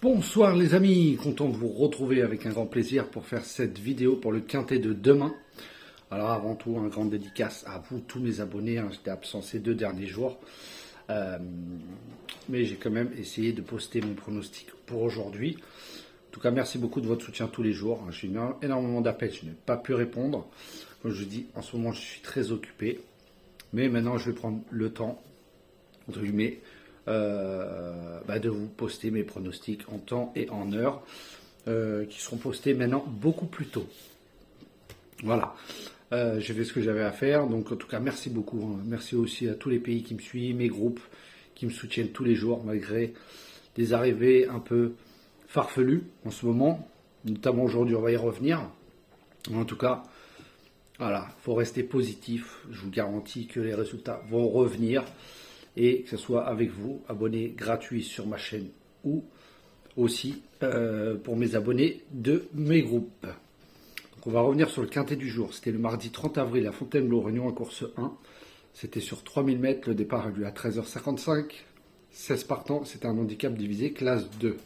Bonsoir les amis, content de vous retrouver avec un grand plaisir pour faire cette vidéo pour le quintet de demain. Alors avant tout, un grand dédicace à vous, tous mes abonnés, j'étais absent ces 2 derniers jours. Mais j'ai quand même essayé de poster mon pronostic pour aujourd'hui. En tout cas, merci beaucoup de votre soutien tous les jours. J'ai eu énormément d'appels, je n'ai pas pu répondre. Comme je vous dis, en ce moment, je suis très occupé. Mais maintenant, je vais prendre le temps, entre guillemets, de vous poster mes pronostics en temps et en heure, qui seront postés maintenant beaucoup plus tôt. Voilà, j'ai fait ce que j'avais à faire, donc en tout cas merci beaucoup, merci aussi à tous les pays qui me suivent, mes groupes qui me soutiennent tous les jours, malgré des arrivées un peu farfelues en ce moment, notamment aujourd'hui, on va y revenir. En tout cas, voilà, il faut rester positif, je vous garantis que les résultats vont revenir, et que ce soit avec vous, abonnés gratuits sur ma chaîne ou aussi pour mes abonnés de mes groupes. Donc on va revenir sur le quintet du jour. C'était le mardi 30 avril à Fontainebleau, Réunion en course 1. C'était sur 3000 mètres, le départ a lieu à 13h55. 16 partants, c'était un handicap divisé classe 2.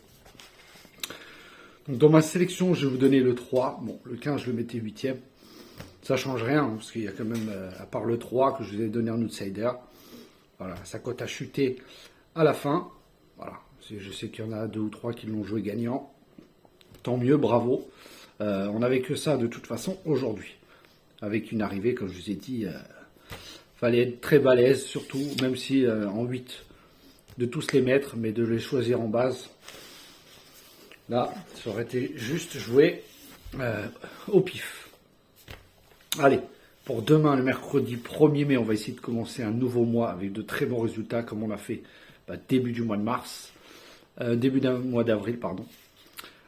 Donc dans ma sélection, je vais vous donner le 3. Bon, le 15, je le mettais 8e. Ça ne change rien, parce qu'il y a quand même, à part le 3, que je vous ai donné un outsider. Voilà, sa cote a chuté à la fin. Voilà, je sais qu'il y en a 2 ou 3 qui l'ont joué gagnant. Tant mieux, bravo. On n'avait que ça de toute façon aujourd'hui. Avec une arrivée, comme je vous ai dit, fallait être très balèze, surtout, même si en 8, de tous les mettre, mais de les choisir en base. Là, ça aurait été juste joué au pif. Allez. Pour demain, le mercredi 1er mai, on va essayer de commencer un nouveau mois avec de très bons résultats, comme on l'a fait début du mois de mars, début d'un mois d'avril, pardon.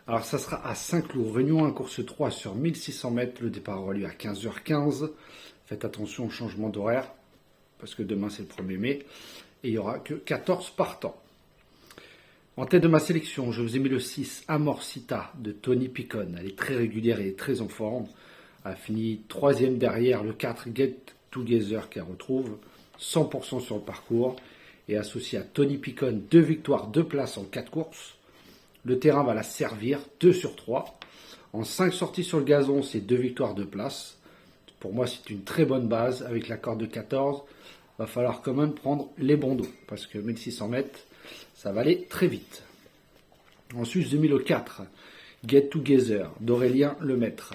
Alors, ça sera à Saint-Cloud, Réunion 1, course 3 sur 1600 mètres. Le départ aura lieu à 15h15. Faites attention au changement d'horaire, parce que demain, c'est le 1er mai, et il n'y aura que 14 partants. En tête de ma sélection, je vous ai mis le 6, Amorcita, de Tony Picon. Elle est très régulière et très en forme. A fini 3e derrière le 4 Get Together qu'elle retrouve 100% sur le parcours et associé à Tony Picon 2 victoires, 2 places en 4 courses. Le terrain va la servir 2 sur 3. En 5 sorties sur le gazon, c'est 2 victoires, 2 places. Pour moi, c'est une très bonne base avec la corde de 14. Va falloir quand même prendre les bons dos parce que 1600 mètres, ça va aller très vite. Ensuite, j'ai mis le 4 Get Together d'Aurélien Lemaître,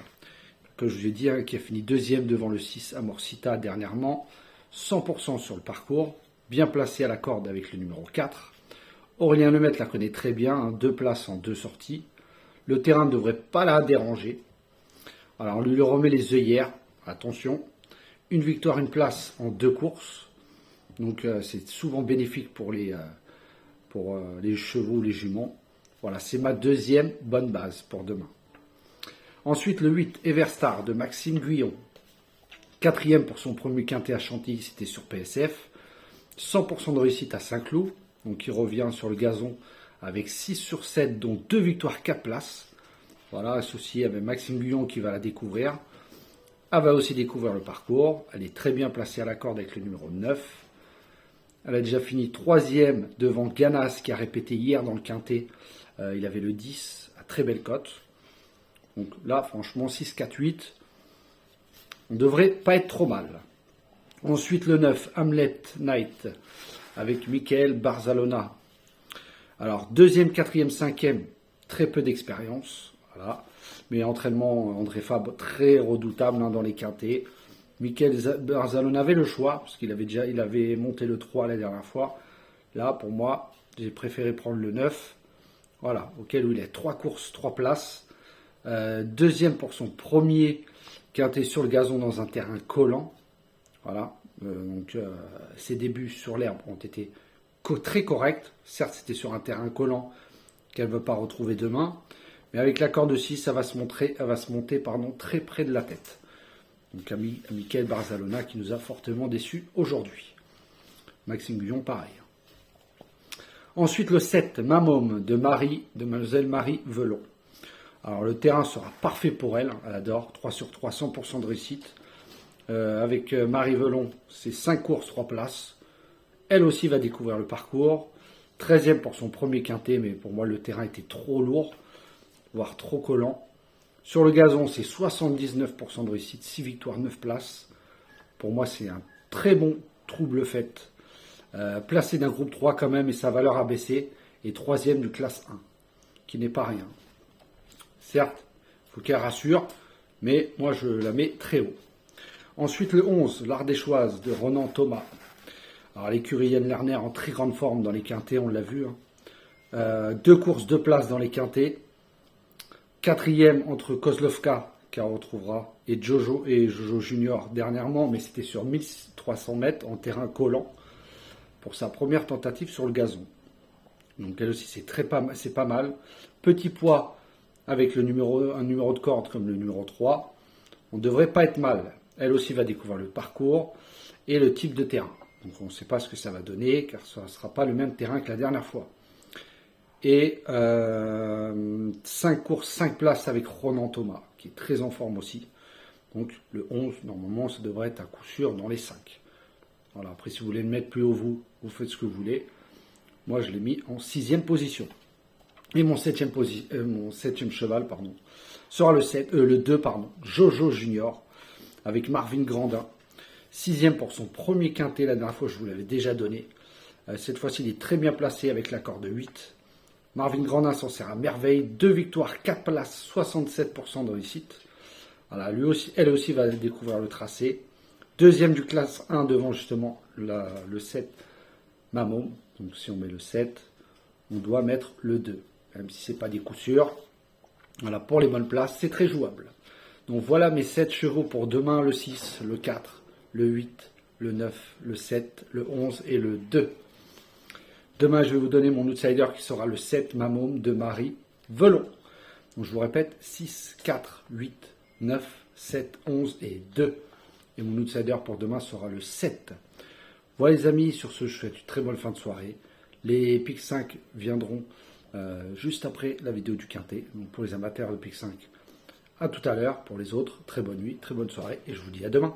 que je vous ai dit, qui a fini 2e devant le 6 Amorcita dernièrement, 100% sur le parcours, bien placé à la corde avec le numéro 4. Aurélien Lemaître la connaît très bien, 2 places en 2 sorties. Le terrain ne devrait pas la déranger. Alors on lui remet les œillères, attention, une victoire, une place en 2 courses. Donc c'est souvent bénéfique pour les chevaux, les juments. Voilà, c'est ma 2e bonne base pour demain. Ensuite, le 8, Everstar de Maxime Guyon. 4e pour son premier quintet à Chantilly, c'était sur PSF. 100% de réussite à Saint-Cloud. Donc il revient sur le gazon avec 6 sur 7, dont 2 victoires, 4 places. Voilà, associé avec Maxime Guyon qui va la découvrir. Elle va aussi découvrir le parcours. Elle est très bien placée à la corde avec le numéro 9. Elle a déjà fini 3e devant Ganas qui a répété hier dans le quintet. Il avait le 10 à très belle cote. Donc là, franchement, 6, 4, 8, on ne devrait pas être trop mal. Ensuite, le 9, Hamlet Knight, avec Michael Barzalona. Alors, 2e, 4e, 5e, très peu d'expérience. Voilà. Mais entraînement, André Fabre, très redoutable dans les quintets. Michael Barzalona avait le choix, parce qu'il avait monté le 3 la dernière fois. Là, pour moi, j'ai préféré prendre le 9. Voilà, auquel il est 3 courses, 3 places. 2e pour son premier quintet sur le gazon dans un terrain collant. Voilà. Donc ses débuts sur l'herbe ont été très corrects. Certes, c'était sur un terrain collant qu'elle ne veut pas retrouver demain. Mais avec la corde de 6, elle va se monter très près de la tête. Donc à Michael Barzalona qui nous a fortement déçus aujourd'hui. Maxime Guyon, pareil. Ensuite, le 7, Mamom de Mademoiselle Marie Velon. Alors le terrain sera parfait pour elle, elle adore, 3 sur 3, 100% de réussite. Avec Marie Velon, c'est 5 courses, 3 places. Elle aussi va découvrir le parcours. 13e pour son premier quintet, mais pour moi le terrain était trop lourd, voire trop collant. Sur le gazon, c'est 79% de réussite, 6 victoires, 9 places. Pour moi, c'est un très bon trouble fait. Placé d'un groupe 3 quand même, et sa valeur a baissé. Et 3e du classe 1, qui n'est pas rien. Certes, il faut qu'elle rassure, mais moi je la mets très haut. Ensuite, le 11, l'Ardéchoise de Ronan Thomas. Alors l'écurie Yann Lerner en très grande forme dans les quintets, on l'a vu. 2 courses, 2 places dans les quintets. 4e entre Kozlovka, qu'elle retrouvera, et Jojo Junior dernièrement, mais c'était sur 1300 mètres en terrain collant pour sa première tentative sur le gazon. Donc elle aussi, c'est pas mal. Petit poids avec un numéro de corde comme le numéro 3. On ne devrait pas être mal. Elle aussi va découvrir le parcours et le type de terrain. Donc on ne sait pas ce que ça va donner, car ça ne sera pas le même terrain que la dernière fois. Et 5 courses, 5 places avec Ronan Thomas, qui est très en forme aussi. Donc le 11, normalement, ça devrait être à coup sûr dans les 5. Voilà, après, si vous voulez le mettre plus haut, vous faites ce que vous voulez. Moi, je l'ai mis en 6e position. Et mon 7e cheval, sera le 2, Jojo Junior, avec Marvin Grandin. 6e pour son premier quintet, la dernière fois, je vous l'avais déjà donné. Cette fois-ci, il est très bien placé avec l'accord de 8. Marvin Grandin s'en sert à merveille. 2 victoires, 4 places, 67% de réussite. Voilà, elle aussi va découvrir le tracé. 2e du classe 1 devant justement le 7 Mamom. Donc si on met le 7, on doit mettre le 2. Même si ce n'est pas des coups sûrs. Voilà, pour les bonnes places, c'est très jouable. Donc voilà mes 7 chevaux pour demain, le 6, le 4, le 8, le 9, le 7, le 11 et le 2. Demain, je vais vous donner mon outsider qui sera le 7 Mamom de Marie Velon. Donc je vous répète, 6, 4, 8, 9, 7, 11 et 2. Et mon outsider pour demain sera le 7. Voilà les amis, sur ce, je vous souhaite une très bonne fin de soirée. Les Pic 5 viendront juste après la vidéo du Quintet. Donc pour les amateurs de Pic 5, à tout à l'heure. Pour les autres, très bonne nuit, très bonne soirée et je vous dis à demain.